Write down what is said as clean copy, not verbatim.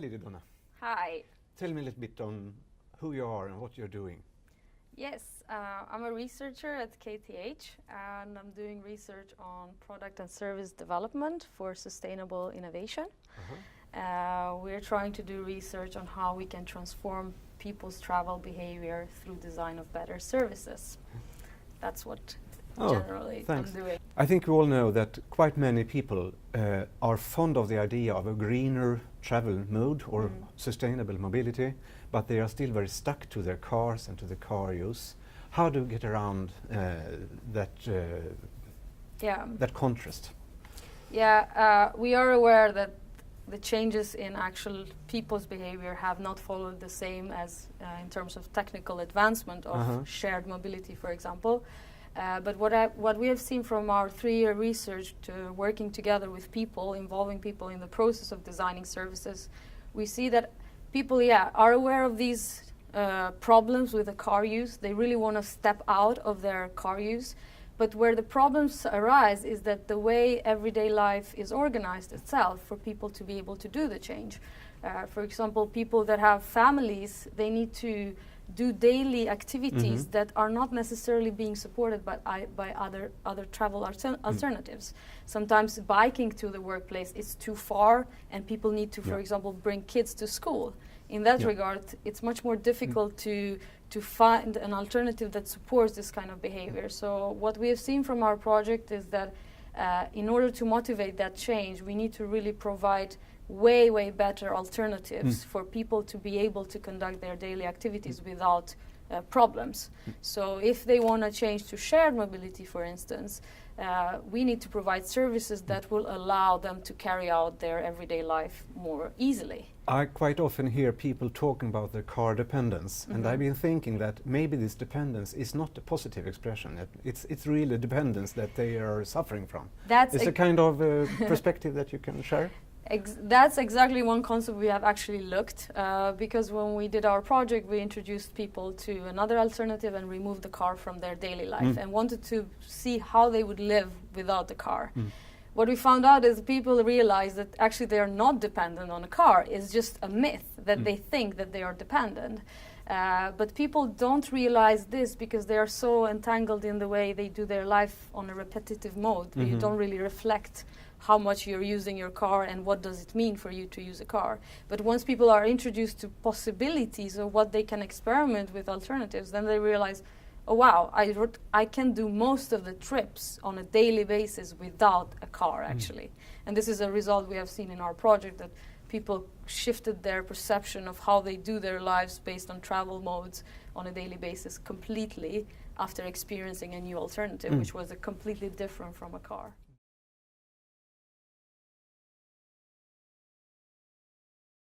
Hi, Donna. Hi. Tell me a little bit on who you are and what you're doing. Yes, I'm a researcher at KTH, and I'm doing research on product and service development for sustainable innovation. We're trying to do research on how we can transform people's travel behavior through design of better services. That's what generally thanks. I'm doing. I think we all know that quite many people are fond of the idea of a greener travel mode or sustainable mobility, but they are still very stuck to their cars and to the car use. How do you get around that contrast? Yeah, we are aware that the changes in actual people's behavior have not followed the same as in terms of technical advancement of shared mobility, for example. But what we have seen from our 3-year research to working together with people, involving people in the process of designing services, we see that people, are aware of these problems with the car use. They really want to step out of their car use. But where the problems arise is that the way everyday life is organized itself for people to be able to do the change. For example, people that have families, they need to do daily activities that are not necessarily being supported by other travel alternatives. Sometimes biking to the workplace is too far, and people need to, for example, bring kids to school. In that regard, it's much more difficult to find an alternative that supports this kind of behavior. So what we have seen from our project is that in order to motivate that change, we need to really provide way better alternatives for people to be able to conduct their daily activities without problems. So if they want to change to shared mobility, for instance, we need to provide services that will allow them to carry out their everyday life more easily. I quite often hear people talking about their car dependence, and I've been thinking that maybe this dependence is not a positive expression. It's really a dependence that they are suffering from. It's a kind of perspective that you can share? That's exactly one concept we have actually looked, because when we did our project, we introduced people to another alternative and removed the car from their daily life and wanted to see how they would live without the car. What we found out is people realize that actually they are not dependent on a car. It's just a myth that they think that they are dependent. But people don't realize this because they are so entangled in the way they do their life on a repetitive mode. You don't really reflect how much you're using your car and what does it mean for you to use a car. But once people are introduced to possibilities of what they can experiment with alternatives, then they realize, oh wow, I can do most of the trips on a daily basis without a car actually. And this is a result we have seen in our project, that people shifted their perception of how they do their lives based on travel modes on a daily basis completely after experiencing a new alternative, which was completely different from a car.